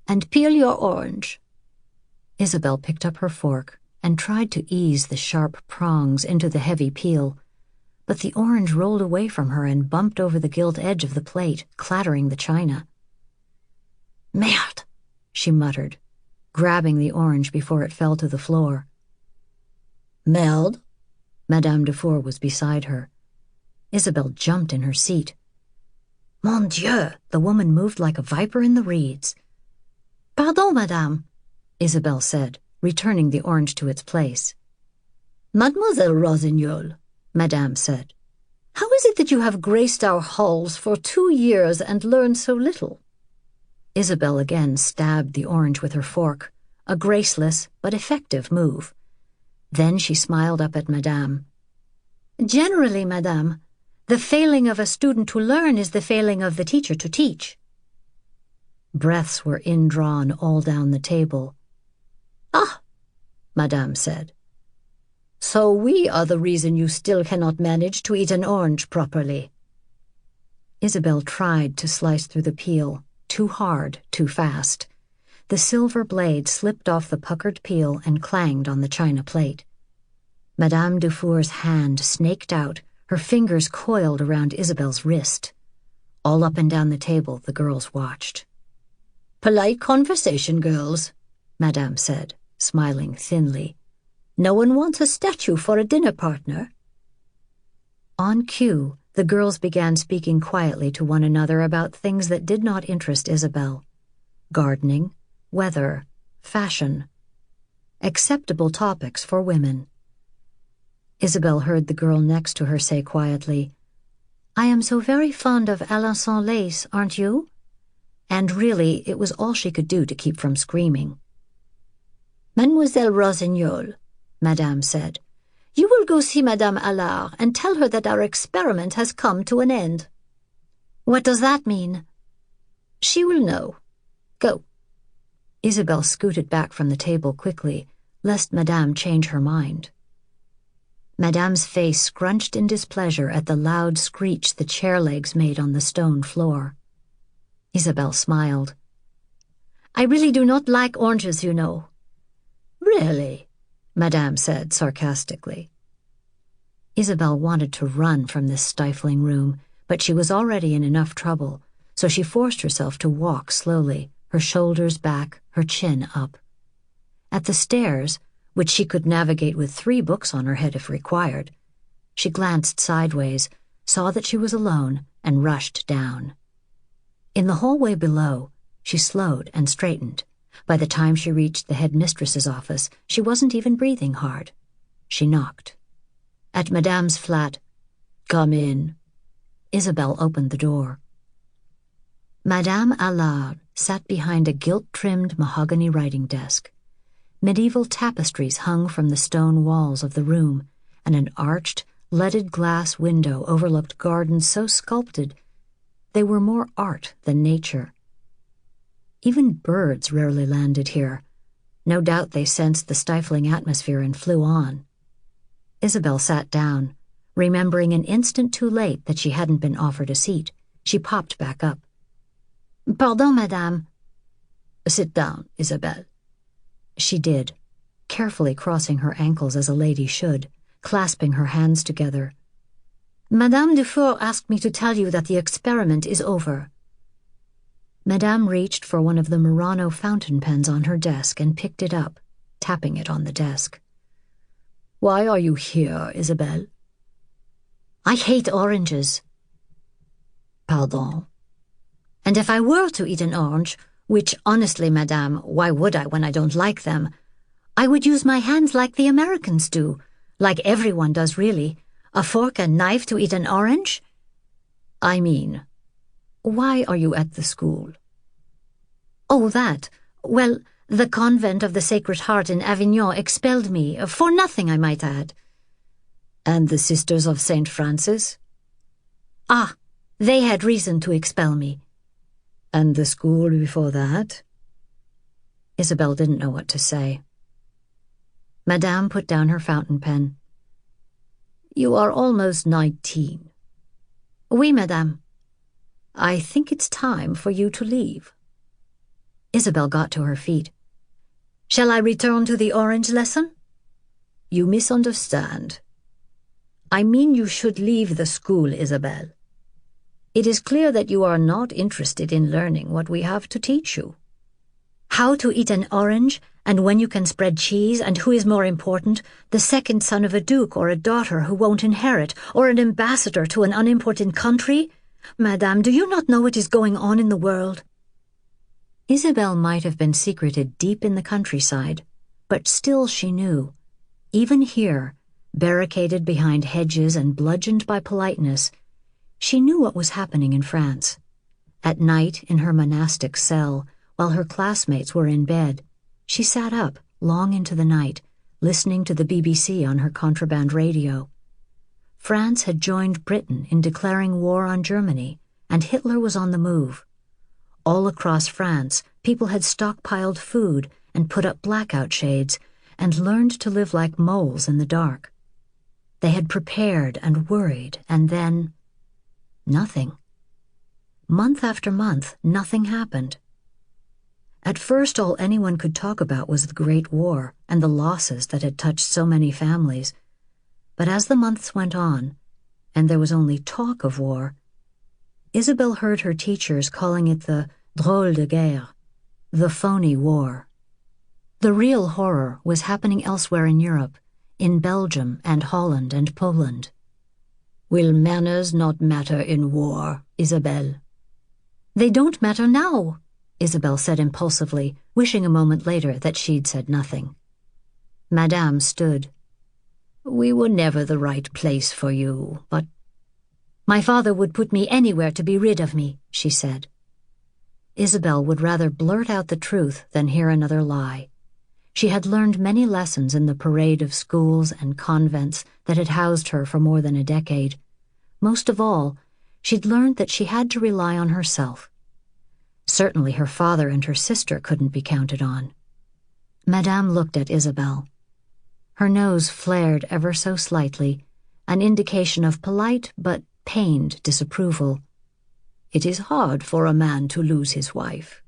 and peel your orange. Isabel picked up her fork and tried to ease the sharp prongs into the heavy peel, but the orange rolled away from her and bumped over the gilt edge of the plate, clattering the china. Merde, she muttered, grabbing the orange before it fell to the floor. Merde? Madame Dufour was beside her. Isabel jumped in her seat. Mon Dieu, the woman moved like a viper in the reeds. Pardon, madame, Isabel said, returning the orange to its place. Mademoiselle Rossignol, Madame said, how is it that you have graced our halls for 2 years and learned so little? Isabel again stabbed the orange with her fork, a graceless but effective move. Then she smiled up at Madame. Generally, Madame, the failing of a student to learn is the failing of the teacher to teach. Breaths were indrawn all down the table. Ah, Madame said. So we are the reason you still cannot manage to eat an orange properly. Isabel tried to slice through the peel, too hard, too fast. The silver blade slipped off the puckered peel and clanged on the china plate. Madame Dufour's hand snaked out, her fingers coiled around Isabel's wrist. All up and down the table, the girls watched. Polite conversation, girls, Madame said, smiling thinly. No one wants a statue for a dinner partner. On cue, the girls began speaking quietly to one another about things that did not interest Isabel. Gardening, weather, fashion. Acceptable topics for women. Isabel heard the girl next to her say quietly, I am so very fond of Alençon lace, aren't you? And really, it was all she could do to keep from screaming. Mademoiselle Rossignol, Madame said, you will go see Madame Allard and tell her that our experiment has come to an end. What does that mean? She will know. Go. Isabel scooted back from the table quickly, lest Madame change her mind. Madame's face scrunched in displeasure at the loud screech the chair legs made on the stone floor. Isabel smiled. I really do not like oranges, you know. Really? Madame said sarcastically. Isabel wanted to run from this stifling room, but she was already in enough trouble, so she forced herself to walk slowly, her shoulders back, her chin up. At the stairs, which she could navigate with 3 books on her head if required, she glanced sideways, saw that she was alone, and rushed down. In the hallway below, she slowed and straightened. By the time she reached the headmistress's office, she wasn't even breathing hard. She knocked. At Madame's flat, "Come in." Isabel opened the door. Madame Allard sat behind a gilt-trimmed mahogany writing desk. Medieval tapestries hung from the stone walls of the room, and an arched, leaded glass window overlooked gardens so sculpted they were more art than nature. Even birds rarely landed here. No doubt they sensed the stifling atmosphere and flew on. Isabel sat down, remembering an instant too late that she hadn't been offered a seat. She popped back up. Pardon, madame. Sit down, Isabel. She did, carefully crossing her ankles as a lady should, clasping her hands together. Madame Dufour asked me to tell you that the experiment is over. Madame reached for one of the Murano fountain pens on her desk and picked it up, tapping it on the desk. Why are you here, Isabel? I hate oranges. Pardon? And if I were to eat an orange, which honestly, madame, why would I when I don't like them? I would use my hands like the Americans do, like everyone does really. A fork and knife to eat an orange? I mean, why are you at the school? Oh, that. Well, the convent of the Sacred Heart in Avignon expelled me, for nothing, I might add. And the Sisters of St. Francis? Ah, they had reason to expel me. And the school before that? Isabel didn't know what to say. Madame put down her fountain pen. You are almost 19. Oui, madame. I think it's time for you to leave. Isabel got to her feet. Shall I return to the orange lesson? You misunderstand. I mean you should leave the school, Isabel. It is clear that you are not interested in learning what we have to teach you. How to eat an orange, and when you can spread cheese, and who is more important, the second son of a duke or a daughter who won't inherit, or an ambassador to an unimportant country? Madame, do you not know what is going on in the world? Isabel might have been secreted deep in the countryside, but still she knew. Even here, barricaded behind hedges and bludgeoned by politeness, she knew what was happening in France. At night, in her monastic cell, while her classmates were in bed, she sat up long into the night, listening to the BBC on her contraband radio. France had joined Britain in declaring war on Germany, and Hitler was on the move. All across France, people had stockpiled food and put up blackout shades and learned to live like moles in the dark. They had prepared and worried, and then nothing. Month after month, nothing happened. At first, all anyone could talk about was the Great War and the losses that had touched so many families. But as the months went on, and there was only talk of war, Isabel heard her teachers calling it the drôle de guerre, the phony war. The real horror was happening elsewhere in Europe, in Belgium and Holland and Poland. Will manners not matter in war, Isabel? They don't matter now, Isabel said impulsively, wishing a moment later that she'd said nothing. Madame stood. We were never the right place for you, but my father would put me anywhere to be rid of me, she said. Isabel would rather blurt out the truth than hear another lie. She had learned many lessons in the parade of schools and convents that had housed her for more than a decade. Most of all, she'd learned that she had to rely on herself. Certainly her father and her sister couldn't be counted on. Madame looked at Isabel. Her nose flared ever so slightly, an indication of polite but pained disapproval. It is hard for a man to lose his wife.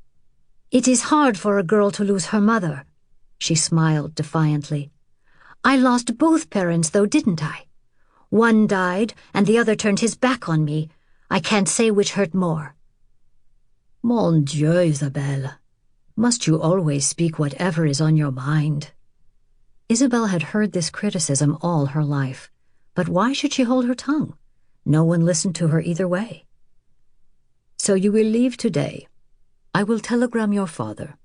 It is hard for a girl to lose her mother, she smiled defiantly. I lost both parents, though, didn't I? One died, and the other turned his back on me. I can't say which hurt more. Mon Dieu, Isabelle. Must you always speak whatever is on your mind? Isabel had heard this criticism all her life, but why should she hold her tongue? No one listened to her either way. So you will leave today. I will telegram your father.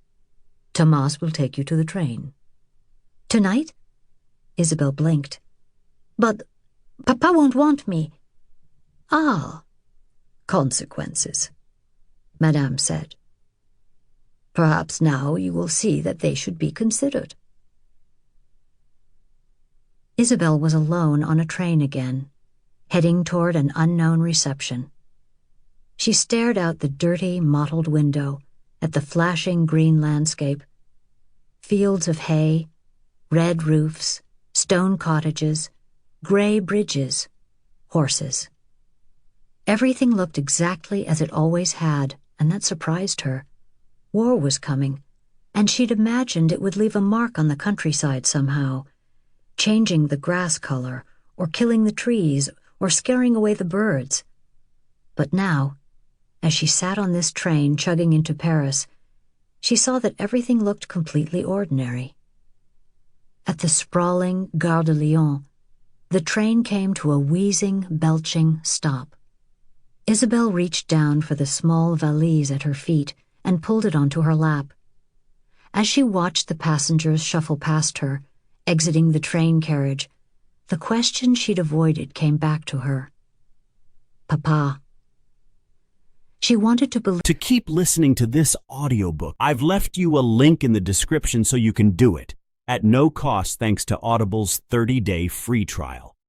Thomas will take you to the train. Tonight? Isabel blinked. But Papa won't want me. Ah, consequences, Madame said. Perhaps now you will see that they should be considered. Isabel was alone on a train again, heading toward an unknown reception. She stared out the dirty, mottled window at the flashing green landscape, fields of hay, red roofs, stone cottages, gray bridges, horses. Everything looked exactly as it always had, and that surprised her. War was coming, and she'd imagined it would leave a mark on the countryside somehow, changing the grass color, or killing the trees, or scaring away the birds. But now, as she sat on this train chugging into Paris, she saw that everything looked completely ordinary. At the sprawling Gare de Lyon, the train came to a wheezing, belching stop. Isabel reached down for the small valise at her feet and pulled it onto her lap. As she watched the passengers shuffle past her, exiting the train carriage, the question she'd avoided came back to her. Papa. She wanted to believe. To keep listening to this audiobook, I've left you a link in the description so you can do it, at no cost thanks to Audible's 30-day free trial.